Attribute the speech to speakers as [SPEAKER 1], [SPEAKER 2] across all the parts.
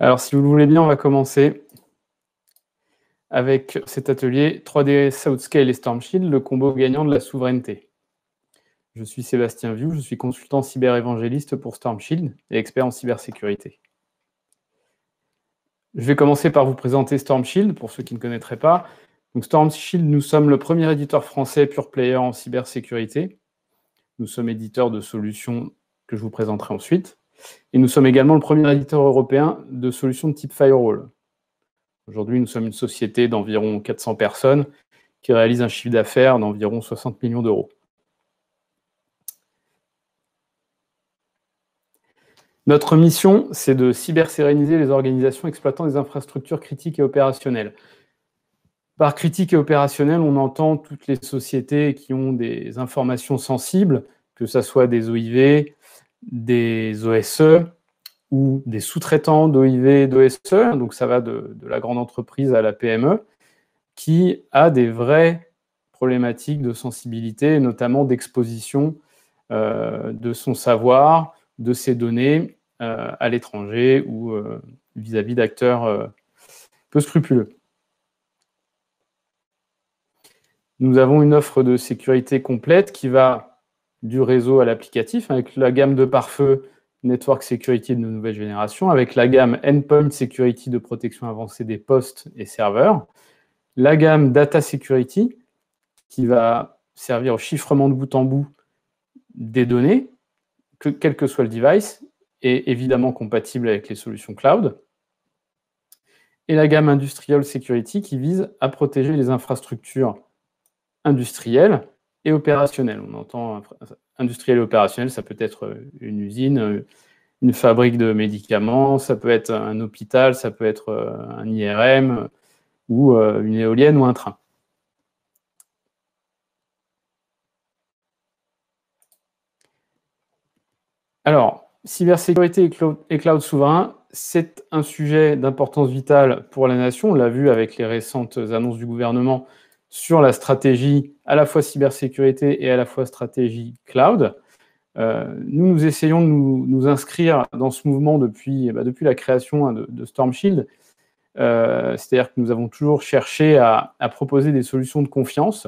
[SPEAKER 1] Alors, si vous le voulez bien, on va commencer avec cet atelier 3D Southscale et StormShield, le combo gagnant de la souveraineté. Je suis Sébastien Viou, je suis consultant cyber-évangéliste pour StormShield et expert en cybersécurité. Je vais commencer par vous présenter StormShield, pour ceux qui ne connaîtraient pas. Donc, StormShield, nous sommes le premier éditeur français pure player en cybersécurité. Nous sommes éditeur de solutions que je vous présenterai ensuite. Et nous sommes également le premier éditeur européen de solutions de type firewall. Aujourd'hui, nous sommes une société d'environ 400 personnes qui réalise un chiffre d'affaires d'environ 60 millions d'euros. Notre mission, c'est de cyberséréniser les organisations exploitant des infrastructures critiques et opérationnelles. Par critique et opérationnelle, on entend toutes les sociétés qui ont des informations sensibles, que ce soit des OIV, des OSE ou des sous-traitants d'OIV, d'OSE, donc ça va de la grande entreprise à la PME, qui a des vraies problématiques de sensibilité, notamment d'exposition de son savoir, de ses données à l'étranger ou vis-à-vis d'acteurs peu scrupuleux. Nous avons une offre de sécurité complète qui va du réseau à l'applicatif, avec la gamme de pare-feu Network Security de nouvelle génération, avec la gamme Endpoint Security de protection avancée des postes et serveurs, la gamme Data Security qui va servir au chiffrement de bout en bout des données, quel que soit le device, et évidemment compatible avec les solutions cloud, et la gamme Industrial Security qui vise à protéger les infrastructures industrielles et opérationnelles. On entend industriel et opérationnel, ça peut être une usine, une fabrique de médicaments, ça peut être un hôpital, ça peut être un IRM ou une éolienne ou un train. Alors, cybersécurité et cloud souverain, c'est un sujet d'importance vitale pour la nation. On l'a vu avec les récentes annonces du gouvernement sur la stratégie à la fois cybersécurité et à la fois stratégie cloud. Nous essayons de nous inscrire dans ce mouvement depuis la création de StormShield. C'est-à-dire que nous avons toujours cherché à proposer des solutions de confiance.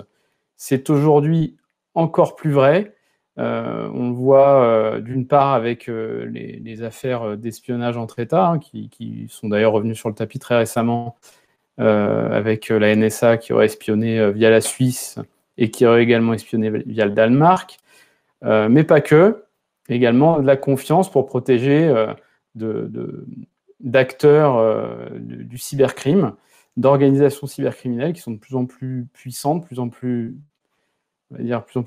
[SPEAKER 1] C'est aujourd'hui encore plus vrai. On le voit d'une part avec les affaires d'espionnage entre États, hein, qui sont d'ailleurs revenues sur le tapis très récemment, avec la NSA qui aurait espionné via la Suisse et qui aurait également espionné via le Danemark, mais pas que, également de la confiance pour protéger d'acteurs du cybercrime, d'organisations cybercriminelles qui sont de plus en plus puissantes, de plus en plus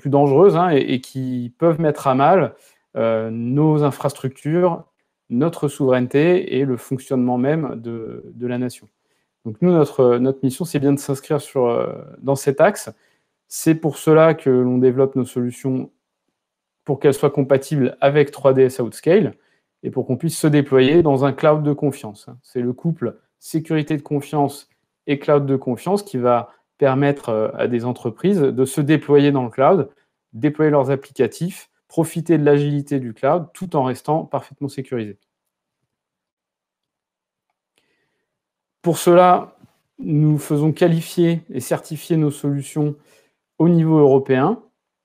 [SPEAKER 1] dangereuses, hein, et qui peuvent mettre à mal nos infrastructures, notre souveraineté et le fonctionnement même de la nation. Donc nous, notre mission, c'est bien de s'inscrire dans cet axe. C'est pour cela que l'on développe nos solutions pour qu'elles soient compatibles avec 3D Southscale et pour qu'on puisse se déployer dans un cloud de confiance. C'est le couple sécurité de confiance et cloud de confiance qui va permettre à des entreprises de se déployer dans le cloud, déployer leurs applicatifs, profiter de l'agilité du cloud tout en restant parfaitement sécurisés. Pour cela, nous faisons qualifier et certifier nos solutions au niveau européen.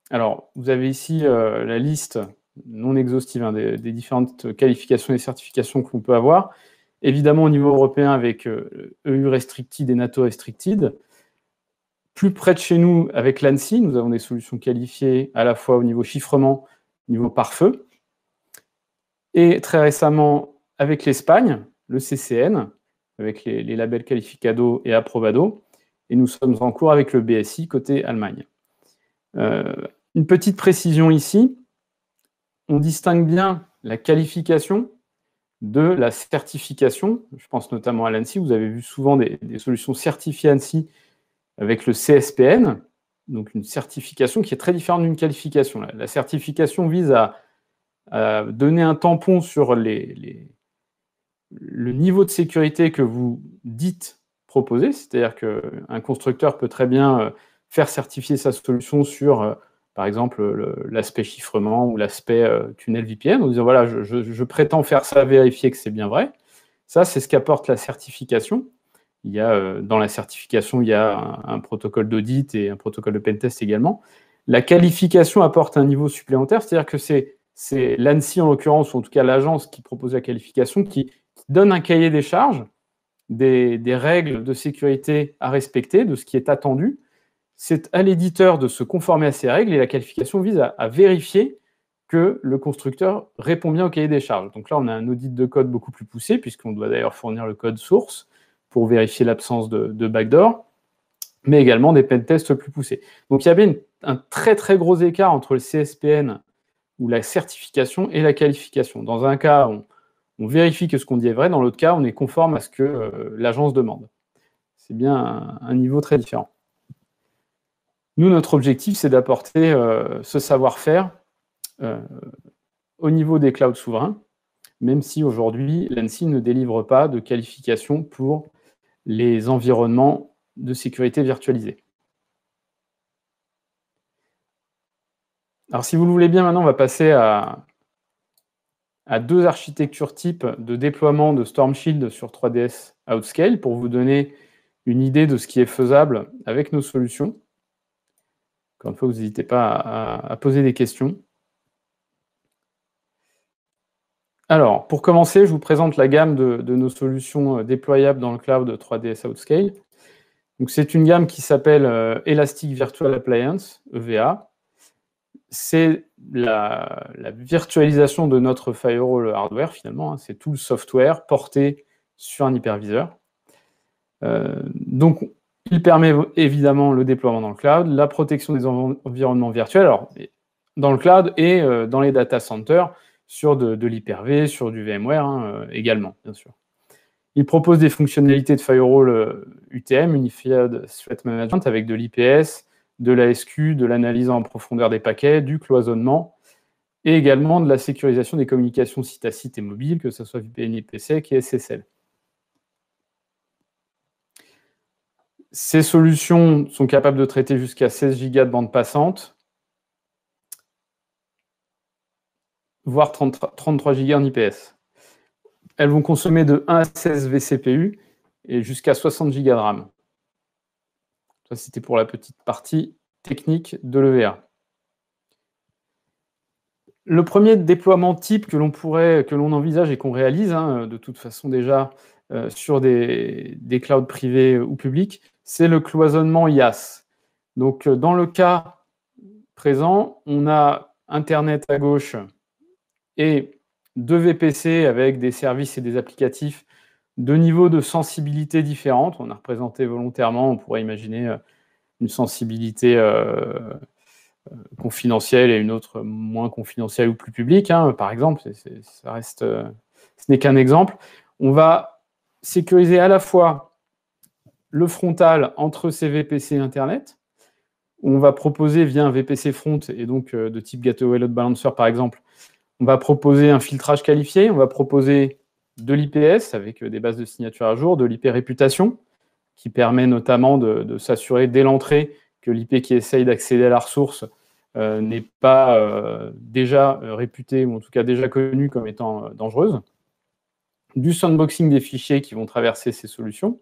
[SPEAKER 1] Alors, vous avez ici la liste non exhaustive, hein, des différentes qualifications et certifications que l'on peut avoir. Évidemment, au niveau européen, avec EU Restricted et NATO Restricted. Plus près de chez nous, avec l'ANSSI, nous avons des solutions qualifiées à la fois au niveau chiffrement, au niveau pare-feu. Et très récemment, avec l'Espagne, le CCN, avec les labels Qualificado et Aprobado. Et nous sommes en cours avec le BSI côté Allemagne. Une petite précision ici, on distingue bien la qualification de la certification. Je pense notamment à l'ANSSI. Vous avez vu souvent des solutions certifiées ANSSI avec le CSPN, donc une certification qui est très différente d'une qualification. La certification vise à donner un tampon sur le niveau de sécurité que vous dites proposer, c'est-à-dire qu'un constructeur peut très bien faire certifier sa solution sur, par exemple, l'aspect chiffrement ou l'aspect tunnel VPN, en disant voilà, je prétends faire ça, vérifier que c'est bien vrai. Ça, c'est ce qu'apporte la certification. Il y a, dans la certification, il y a un protocole d'audit et un protocole de pentest également. La qualification apporte un niveau supplémentaire, c'est-à-dire que c'est l'ANSSI en l'occurrence, ou en tout cas l'agence qui propose la qualification, qui donne un cahier des charges, des règles de sécurité à respecter, de ce qui est attendu. C'est à l'éditeur de se conformer à ces règles et la qualification vise à vérifier que le constructeur répond bien au cahier des charges. Donc là, on a un audit de code beaucoup plus poussé, puisqu'on doit d'ailleurs fournir le code source pour vérifier l'absence de backdoor, mais également des pentests plus poussés. Donc il y avait un très très gros écart entre le CSPN ou la certification et la qualification. Dans un cas, on vérifie que ce qu'on dit est vrai, dans l'autre cas, on est conforme à ce que l'agence demande. C'est bien un niveau très différent. Nous, notre objectif, c'est d'apporter ce savoir-faire au niveau des clouds souverains, même si aujourd'hui, l'ANSSI ne délivre pas de qualification pour les environnements de sécurité virtualisés. Alors, si vous le voulez bien, maintenant, on va passer à deux architectures types de déploiement de Storm Shield sur 3DS Outscale pour vous donner une idée de ce qui est faisable avec nos solutions. Encore une fois, vous n'hésitez pas à poser des questions. Alors, pour commencer, je vous présente la gamme de nos solutions déployables dans le cloud 3DS Outscale. Donc, c'est une gamme qui s'appelle Elastic Virtual Appliance, EVA. C'est la virtualisation de notre firewall hardware, finalement. Hein. C'est tout le software porté sur un hyperviseur. Donc, il permet évidemment le déploiement dans le cloud, la protection des environnements virtuels, alors, dans le cloud et dans les data centers, sur de l'Hyper-V, sur du VMware hein, également, bien sûr. Il propose des fonctionnalités de firewall UTM, Unified Threat Management, avec de l'IPS, de la SQ, de l'analyse en profondeur des paquets, du cloisonnement, et également de la sécurisation des communications site à site et mobile, que ce soit VPN, IPsec et SSL. Ces solutions sont capables de traiter jusqu'à 16 Go de bande passante, voire 33 Go en IPS. Elles vont consommer de 1 à 16 vCPU et jusqu'à 60 Go de RAM. Ça, c'était pour la petite partie technique de l'EVA. Le premier déploiement type que l'on envisage et qu'on réalise, hein, de toute façon déjà sur des clouds privés ou publics, c'est le cloisonnement IaaS. Donc, dans le cas présent, on a Internet à gauche et 2 VPC avec des services et des applicatifs de niveaux de sensibilité différentes. On a représenté volontairement, on pourrait imaginer une sensibilité confidentielle et une autre moins confidentielle ou plus publique, hein, par exemple. Ça reste, ce n'est qu'un exemple. On va sécuriser à la fois le frontal entre ces VPC et Internet. On va proposer via un VPC front, et donc de type Gateway Load Balancer par exemple, on va proposer un filtrage qualifié, on va proposer de l'IPS avec des bases de signature à jour, de l'IP réputation, qui permet notamment de s'assurer dès l'entrée que l'IP qui essaye d'accéder à la ressource n'est pas déjà réputée, ou en tout cas déjà connue comme étant dangereuse. Du sandboxing des fichiers qui vont traverser ces solutions.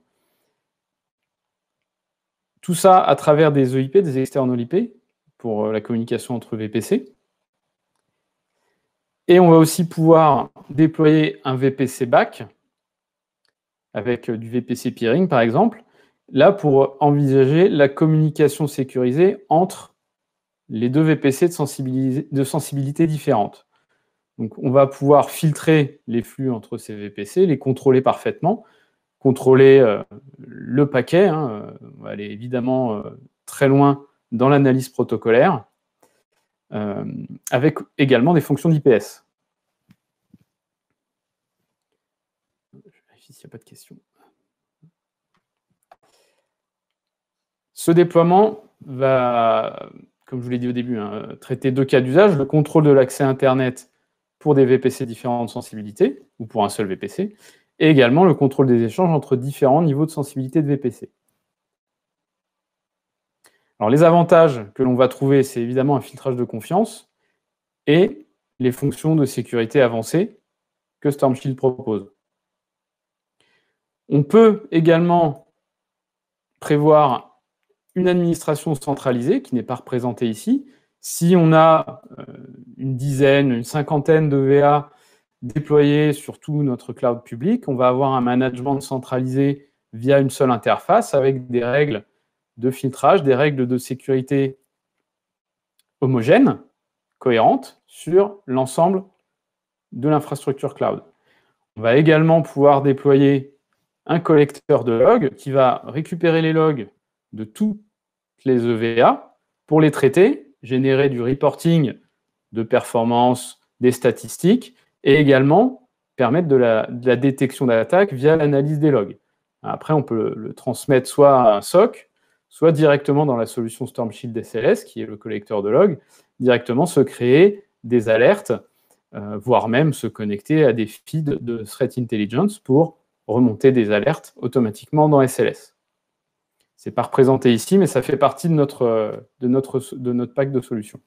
[SPEAKER 1] Tout ça à travers des EIP, des external IP, pour la communication entre VPC. Et on va aussi pouvoir déployer un VPC back, avec du VPC peering par exemple, là pour envisager la communication sécurisée entre les deux VPC de sensibilité différentes. Donc on va pouvoir filtrer les flux entre ces VPC, les contrôler parfaitement, contrôler le paquet, hein, on va aller évidemment très loin dans l'analyse protocolaire, avec également des fonctions d'IPS. Je vérifie s'il n'y a pas de questions. Ce déploiement va, comme je vous l'ai dit au début, hein, traiter 2 cas d'usage, le contrôle de l'accès Internet pour des VPC différentes sensibilités, ou pour un seul VPC, et également le contrôle des échanges entre différents niveaux de sensibilité de VPC. Alors, les avantages que l'on va trouver, c'est évidemment un filtrage de confiance et les fonctions de sécurité avancées que Storm Shield propose. On peut également prévoir une administration centralisée qui n'est pas représentée ici. Si on a une dizaine, une cinquantaine de VA déployés sur tout notre cloud public, on va avoir un management centralisé via une seule interface avec des règles de filtrage, des règles de sécurité homogènes, cohérentes, sur l'ensemble de l'infrastructure cloud. On va également pouvoir déployer un collecteur de logs qui va récupérer les logs de toutes les EVA pour les traiter, générer du reporting de performance, des statistiques, et également permettre de la détection d'attaque via l'analyse des logs. Après, on peut le transmettre soit à un SOC, soit directement dans la solution Storm Shield SLS, qui est le collecteur de logs, directement se créer des alertes, voire même se connecter à des feeds de Threat Intelligence pour remonter des alertes automatiquement dans SLS. Ce n'est pas représenté ici, mais ça fait partie de notre pack de solutions.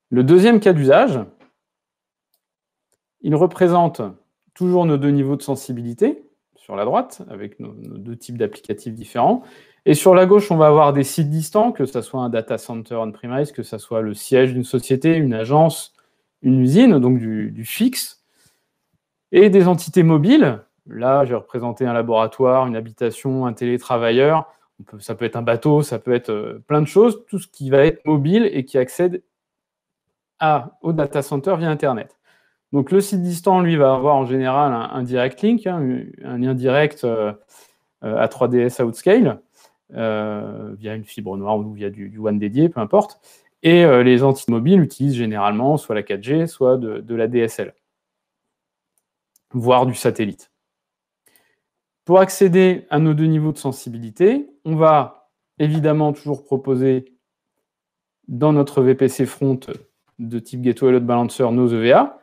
[SPEAKER 1] Le deuxième cas d'usage, il représente toujours nos deux niveaux de sensibilité, sur la droite, avec nos deux types d'applicatifs différents. Et sur la gauche, on va avoir des sites distants, que ce soit un data center on-premise, que ce soit le siège d'une société, une agence, une usine, donc du fixe, et des entités mobiles. Là, j'ai représenté un laboratoire, une habitation, un télétravailleur. Ça peut être un bateau, ça peut être plein de choses, tout ce qui va être mobile et qui accède au data center via Internet. Donc, le site distant, lui, va avoir en général un direct link, un lien direct à 3DS Outscale, via une fibre noire ou via du WAN dédié, peu importe. Et les entités mobiles utilisent généralement soit la 4G, soit de la DSL, voire du satellite. Pour accéder à nos deux niveaux de sensibilité, on va évidemment toujours proposer dans notre VPC front de type Gateway Load Balancer nos EVA,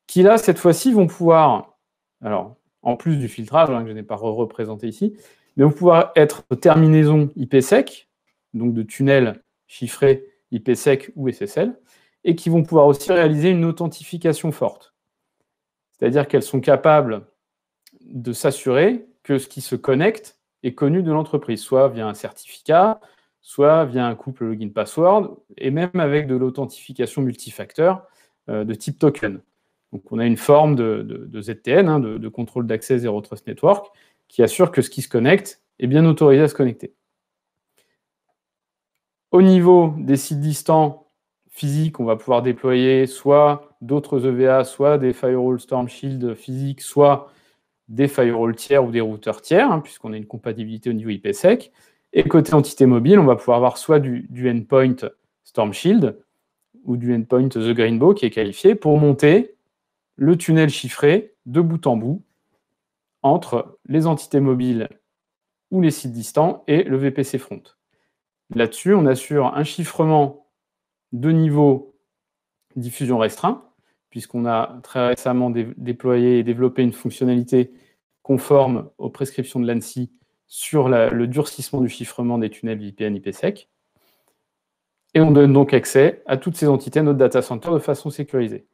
[SPEAKER 1] qui là, cette fois-ci, vont pouvoir, alors en plus du filtrage, que je n'ai pas représenté ici, mais vont pouvoir être terminaison IPsec, donc de tunnels chiffrés IPsec ou SSL, et qui vont pouvoir aussi réaliser une authentification forte. C'est-à-dire qu'elles sont capables de s'assurer que ce qui se connecte est connu de l'entreprise, soit via un certificat, soit via un couple login-password, et même avec de l'authentification multifacteur de type token. Donc, on a une forme de ZTN, de contrôle d'accès Zero Trust Network, qui assure que ce qui se connecte est bien autorisé à se connecter. Au niveau des sites distants physiques, on va pouvoir déployer soit d'autres EVA, soit des firewall Storm Shield physiques, soit des firewalls tiers ou des routeurs tiers, puisqu'on a une compatibilité au niveau IPsec. Et côté entité mobile, on va pouvoir avoir soit du endpoint Storm Shield ou du endpoint The Greenbow qui est qualifié pour monter le tunnel chiffré de bout en bout entre les entités mobiles ou les sites distants et le VPC front. Là-dessus, on assure un chiffrement de niveau diffusion restreint, puisqu'on a très récemment déployé et développé une fonctionnalité conforme aux prescriptions de l'ANSSI sur le durcissement du chiffrement des tunnels VPN IPsec. Et on donne donc accès à toutes ces entités à notre data center de façon sécurisée.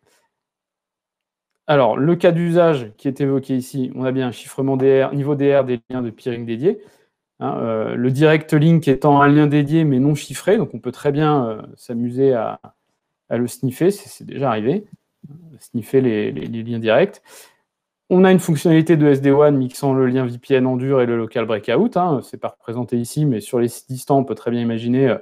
[SPEAKER 1] Alors, le cas d'usage qui est évoqué ici, on a bien un chiffrement DR, niveau DR des liens de peering dédiés. Le direct link étant un lien dédié mais non chiffré, donc on peut très bien s'amuser à le sniffer, c'est déjà arrivé, sniffer les liens directs. On a une fonctionnalité de SD-WAN mixant le lien VPN en dur et le local breakout. Ce n'est pas représenté ici, mais sur les sites distants, on peut très bien imaginer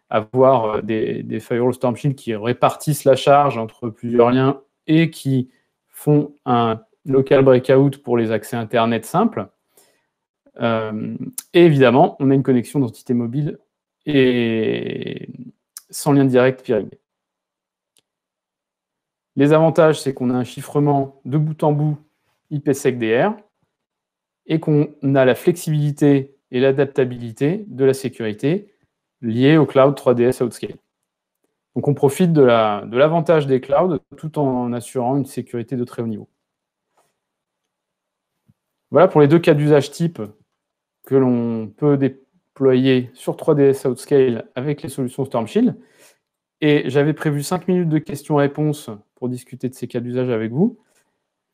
[SPEAKER 1] avoir des firewall Storm Shield qui répartissent la charge entre plusieurs liens et qui font un local breakout pour les accès Internet simples. Et évidemment, on a une connexion d'entité mobile et sans lien direct peering. Les avantages, c'est qu'on a un chiffrement de bout en bout IPsec DR et qu'on a la flexibilité et l'adaptabilité de la sécurité liée au cloud 3DS Outscale. Donc on profite de l'avantage des clouds tout en assurant une sécurité de très haut niveau. Voilà pour les deux cas d'usage type que l'on peut déployer sur 3DS Outscale avec les solutions Storm Shield. Et j'avais prévu 5 minutes de questions-réponses pour discuter de ces cas d'usage avec vous.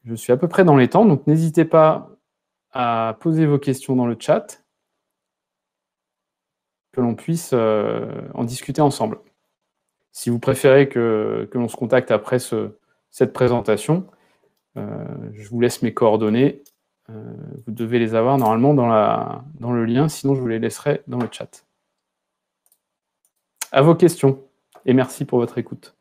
[SPEAKER 1] Je suis à peu près dans les temps, donc n'hésitez pas à poser vos questions dans le chat, que l'on puisse en discuter ensemble. Si vous préférez que l'on se contacte après cette présentation, je vous laisse mes coordonnées. Vous devez les avoir normalement dans le lien, sinon je vous les laisserai dans le chat. À vos questions, et merci pour votre écoute.